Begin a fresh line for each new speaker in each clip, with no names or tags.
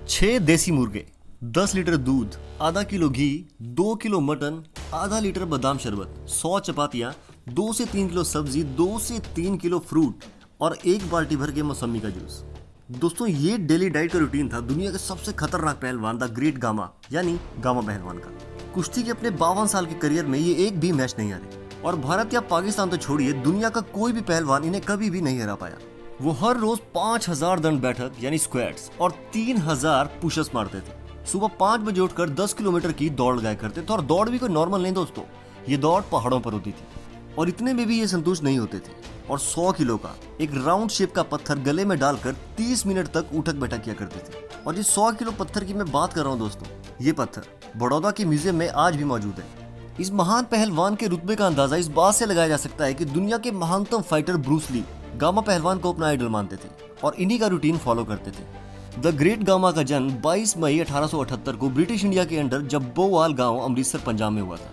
6 देसी मुर्गे, 10 लीटर दूध, आधा किलो घी, 2 किलो मटन, आधा लीटर बादाम शरबत, 100 चपातियाँ, 2 से 3 किलो सब्जी, 2 से 3 किलो फ्रूट और एक बाल्टी भर के मौसमी का जूस। दोस्तों ये डेली डाइट का रूटीन था दुनिया के सबसे खतरनाक पहलवान द ग्रेट गामा यानी गामा पहलवान का। कुश्ती के अपने 52 साल के करियर में ये एक भी मैच नहीं हारे और भारत या पाकिस्तान तो छोड़िए, दुनिया का कोई भी पहलवान इन्हें कभी भी नहीं हरा पाया। वो हर रोज 5000 दंड बैठक यानी स्क्वाट्स और 3000 पुशअप्स मारते थे। सुबह 5 बजे उठकर 10 किलोमीटर की दौड़ लगाया करते थे और दौड़ भी कोई नॉर्मल नहीं दोस्तों, ये दौड़ पहाड़ों पर होती थी। और इतने में भी ये संतुष्ट नहीं होते थे और 100 किलो का एक राउंड शेप का पत्थर गले में डालकर 30 मिनट तक उठक बैठक किया करते थे। और ये 100 किलो पत्थर की मैं बात कर रहा हूँ दोस्तों, ये पत्थर बड़ौदा के म्यूजियम में आज भी मौजूद है। इस महान पहलवान के रुतबे का अंदाजा इस बात से लगाया जा सकता है कि दुनिया के महानतम फाइटर ब्रूस ली गामा पहलवान को अपना आइडल मानते थे और इन्हीं का रूटीन फॉलो करते थे। द ग्रेट गामा का जन्म 22 मई 1878 को ब्रिटिश इंडिया के अंडर जब्बोवाल गांव अमृतसर पंजाब में हुआ था।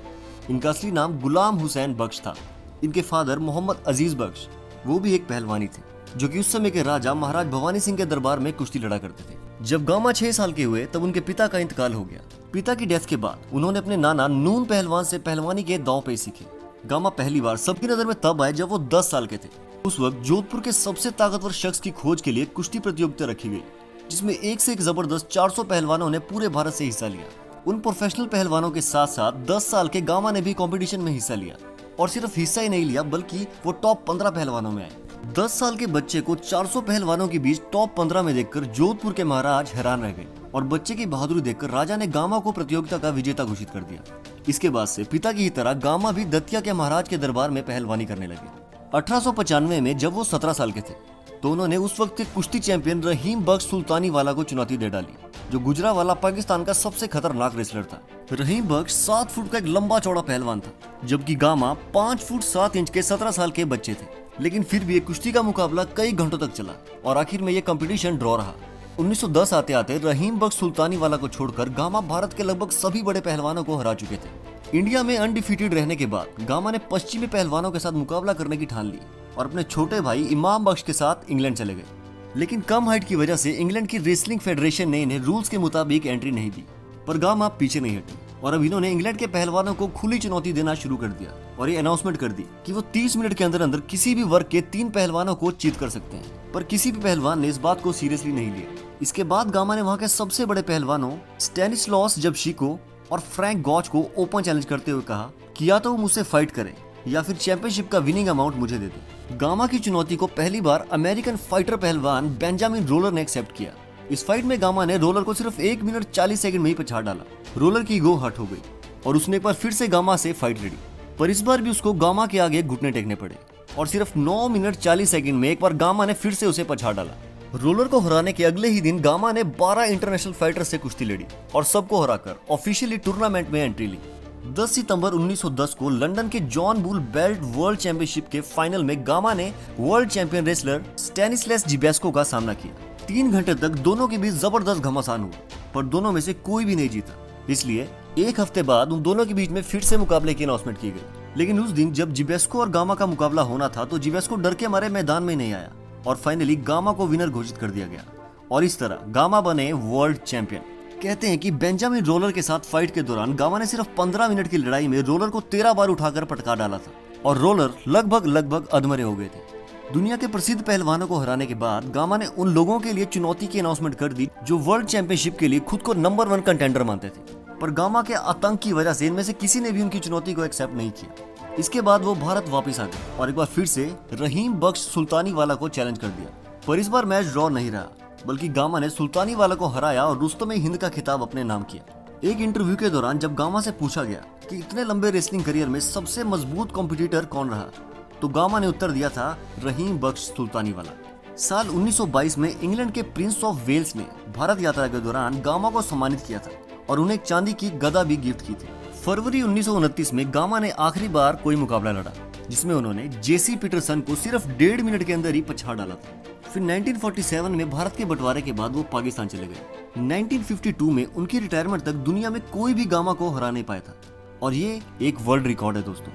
इनका असली नाम गुलाम हुसैन बख्श था। इनके फादर मोहम्मद अजीज बख्श वो भी एक पहलवानी थे जो कि उस समय के राजा महाराज भवानी सिंह के दरबार में कुश्ती लड़ा करते थे। जब गामा 6 साल के हुए तब उनके पिता का इंतकाल हो गया। पिता की डेथ के बाद उन्होंने अपने नाना नून पहलवान से पहलवानी के दांव पेच सीखे। गामा पहली बार सबकी नजर में तब आए जब वो 10 साल के थे। उस वक्त जोधपुर के सबसे ताकतवर शख्स की खोज के लिए कुश्ती प्रतियोगिता रखी गई, जिसमें एक से एक जबरदस्त 400 पहलवानों ने पूरे भारत से हिस्सा लिया। उन प्रोफेशनल पहलवानों के साथ साथ 10 साल के गामा ने भी कंपटीशन में हिस्सा लिया और सिर्फ हिस्सा ही नहीं लिया बल्कि वो टॉप 15 पहलवानों में आए। 10 साल के बच्चे को 400 पहलवानों के बीच टॉप 15 में देखकर जोधपुर के महाराज हैरान रह गए और बच्चे की बहादुरी देखकर राजा ने गामा को प्रतियोगिता का विजेता घोषित कर दिया। इसके बाद से पिता की तरह गामा भी दतिया के महाराज के दरबार में पहलवानी करने लगे। 1895 में जब वो 17 साल के थे तो उन्होंने उस वक्त के कुश्ती चैंपियन रहीम बख्श सुल्तानी वाला को चुनौती दे डाली, जो गुजरावाला पाकिस्तान का सबसे खतरनाक रेसलर था। रहीम बख्श 7 फुट का एक लंबा चौड़ा पहलवान था, जबकि गामा 5 फुट 7 इंच के 17 साल के बच्चे थे। लेकिन फिर भी ये कुश्ती का मुकाबला कई घंटों तक चला और आखिर में ये कंपटीशन ड्रॉ रहा। 1910 आते आते रहीम बख्श सुल्तानी वाला को छोड़कर गामा भारत के लगभग सभी बड़े पहलवानों को हरा चुके थे। इंडिया में अनडिफीटेड रहने के बाद गामा ने पश्चिमी पहलवानों के साथ मुकाबला करने की ठान ली और अपने छोटे भाई इमाम बख्श के साथ इंग्लैंड चले गए। लेकिन कम हाइट की वजह से इंग्लैंड की रेसलिंग फेडरेशन ने इन्हें रूल्स के मुताबिक एंट्री नहीं दी, पर गामा पीछे नहीं हटे और अब इन्होंने इंग्लैंड के पहलवानों को खुली चुनौती देना शुरू कर दिया और ये अनाउंसमेंट कर दी कि वो 30 मिनट के अंदर अंदर किसी भी वर्ग के 3 पहलवानों को चीत कर सकते हैं। पर किसी भी पहलवान ने इस बात को सीरियसली नहीं लिया। इसके बाद गामा ने वहाँ के सबसे बड़े पहलवानों स्टैनिस्लॉस जब्शिको और फ्रैंक गॉच को ओपन चैलेंज करते हुए कहा कि या तो वो मुझसे फाइट करें या फिर चैंपियनशिप का विनिंग अमाउंट मुझे दे दे। गामा की चुनौती को पहली बार अमेरिकन फाइटर पहलवान बेंजामिन रोलर ने एक्सेप्ट किया। इस फाइट में गामा ने रोलर को सिर्फ 1 मिनट 40 सेकंड में ही पछाड़ डाला। रोलर की ईगो हर्ट हो गई और उसने एक बार फिर से गामा से फाइट लड़ी, पर इस बार भी उसको गामा के आगे घुटने टेकने पड़े और सिर्फ 9 मिनट 40 सेकंड में एक बार गामा ने फिर से उसे पछाड़ डाला। रोलर को हराने के अगले ही दिन गामा ने 12 इंटरनेशनल फाइटर से कुश्ती लड़ी और सबको हराकर ऑफिशियली टूर्नामेंट में एंट्री ली। 10 सितंबर 1910 को लंदन के John bull belt world championship के फाइनल में गामा ने वर्ल्ड चैंपियन रेसलर स्टैनिस्लैस जिबेस्को का सामना किया। 3 घंटे तक दोनों के बीच जबरदस्त घमासान हुआ, पर दोनों में से कोई भी नहीं जीता। इसलिए एक हफ्ते बाद उन दोनों के बीच में फिर से मुकाबले की अनाउंसमेंट की गई। लेकिन उस दिन जब जिबेस्को और गामा का मुकाबला होना था तो जिबेस्को डर के मारे मैदान में नहीं आया और फाइनली गामा को विनर घोषित कर दिया गया और इस तरह गामा बने वर्ल्ड चैंपियन। कहते हैं कि बेंजामिन रोलर के साथ फाइट के दौरान गामा ने सिर्फ 15 मिनट की लड़ाई में रोलर को 13 बार उठाकर पटका डाला था और रोलर लगभग अधमरे हो गए थे। दुनिया के प्रसिद्ध पहलवानों को हराने के बाद गामा ने उन लोगों के लिए चुनौती की अनाउंसमेंट कर दी जो वर्ल्ड चैंपियनशिप के लिए खुद को नंबर 1 कंटेंडर मानते थे, पर गामा के आतंक की वजह से इनमें से किसी ने भी उनकी चुनौती को एक्सेप्ट नहीं किया। इसके बाद वो भारत वापस आ गए और एक बार फिर से रहीम बख्श सुल्तानी वाला को चैलेंज कर दिया, पर इस बार मैच ड्रॉ नहीं रहा बल्कि गामा ने सुल्तानी वाला को हराया और रुस्तमे हिंद का खिताब अपने नाम किया। एक इंटरव्यू के दौरान जब गामा से पूछा गया कि इतने लंबे रेसलिंग करियर में सबसे मजबूत कॉम्पिटिटर कौन रहा, तो गामा ने उत्तर दिया था रहीम बख्श सुल्तानी वाला। साल 1922 में इंग्लैंड के प्रिंस ऑफ वेल्स ने भारत यात्रा के दौरान गामा को सम्मानित किया था और उन्हें एक चांदी की गदा भी गिफ्ट की थी। फरवरी 1929 में गामा ने आखिरी बार कोई मुकाबला लड़ा जिसमें उन्होंने जेसी पीटरसन को सिर्फ 1.5 मिनट के अंदर ही पछाड़ डाला था। फिर 1947 में भारत के बंटवारे के बाद वो पाकिस्तान चले गए। 1952 में उनकी रिटायरमेंट तक दुनिया में कोई भी गामा को हरा नहीं पाया था और ये एक वर्ल्ड रिकॉर्ड है दोस्तों।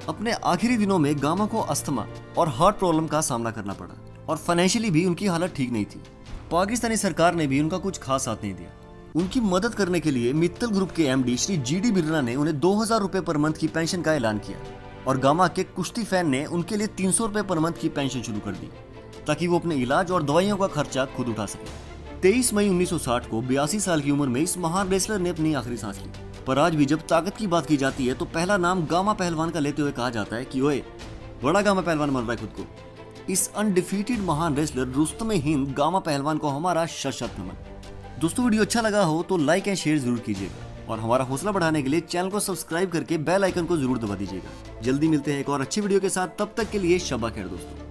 अपने आखिरी दिनों में गामा को अस्थमा और हार्ट प्रॉब्लम का सामना करना पड़ा और फाइनेंशियली भी उनकी हालत ठीक नहीं थी। पाकिस्तानी सरकार ने भी उनका कुछ खास साथ नहीं दिया। उनकी मदद करने के लिए मित्तल ग्रुप के एमडी श्री जीडी बिरला ने उन्हें 2000 रुपए पर मंथ की पेंशन का ऐलान किया और गामा के कुश्ती फैन ने उनके लिए 300 रुपए पर मंथ की पेंशन शुरू कर दी ताकि वो अपने इलाज और दवाइयों का खर्चा खुद उठा सके। 23 मई 1960 को 82 साल की उम्र में इस महान रेसलर ने अपनी आखिरी सांस ली। पर आज भी जब ताकत की बात की जाती है तो पहला नाम गामा पहलवान का लेते हुए कहा जाता है कि ओए बड़ा गामा पहलवान मान रहा है खुद को। इस अनडिफीटेड महान रेसलर रुस्तम हिंद गामा पहलवान को हमारा शत नमन। दोस्तों वीडियो अच्छा लगा हो तो लाइक एंड शेयर जरूर कीजिएगा और हमारा हौसला बढ़ाने के लिए चैनल को सब्सक्राइब करके बेल आइकन को जरूर दबा दीजिएगा। जल्दी मिलते हैं एक और अच्छी वीडियो के साथ, तब तक के लिए शब्बा खैर दोस्तों।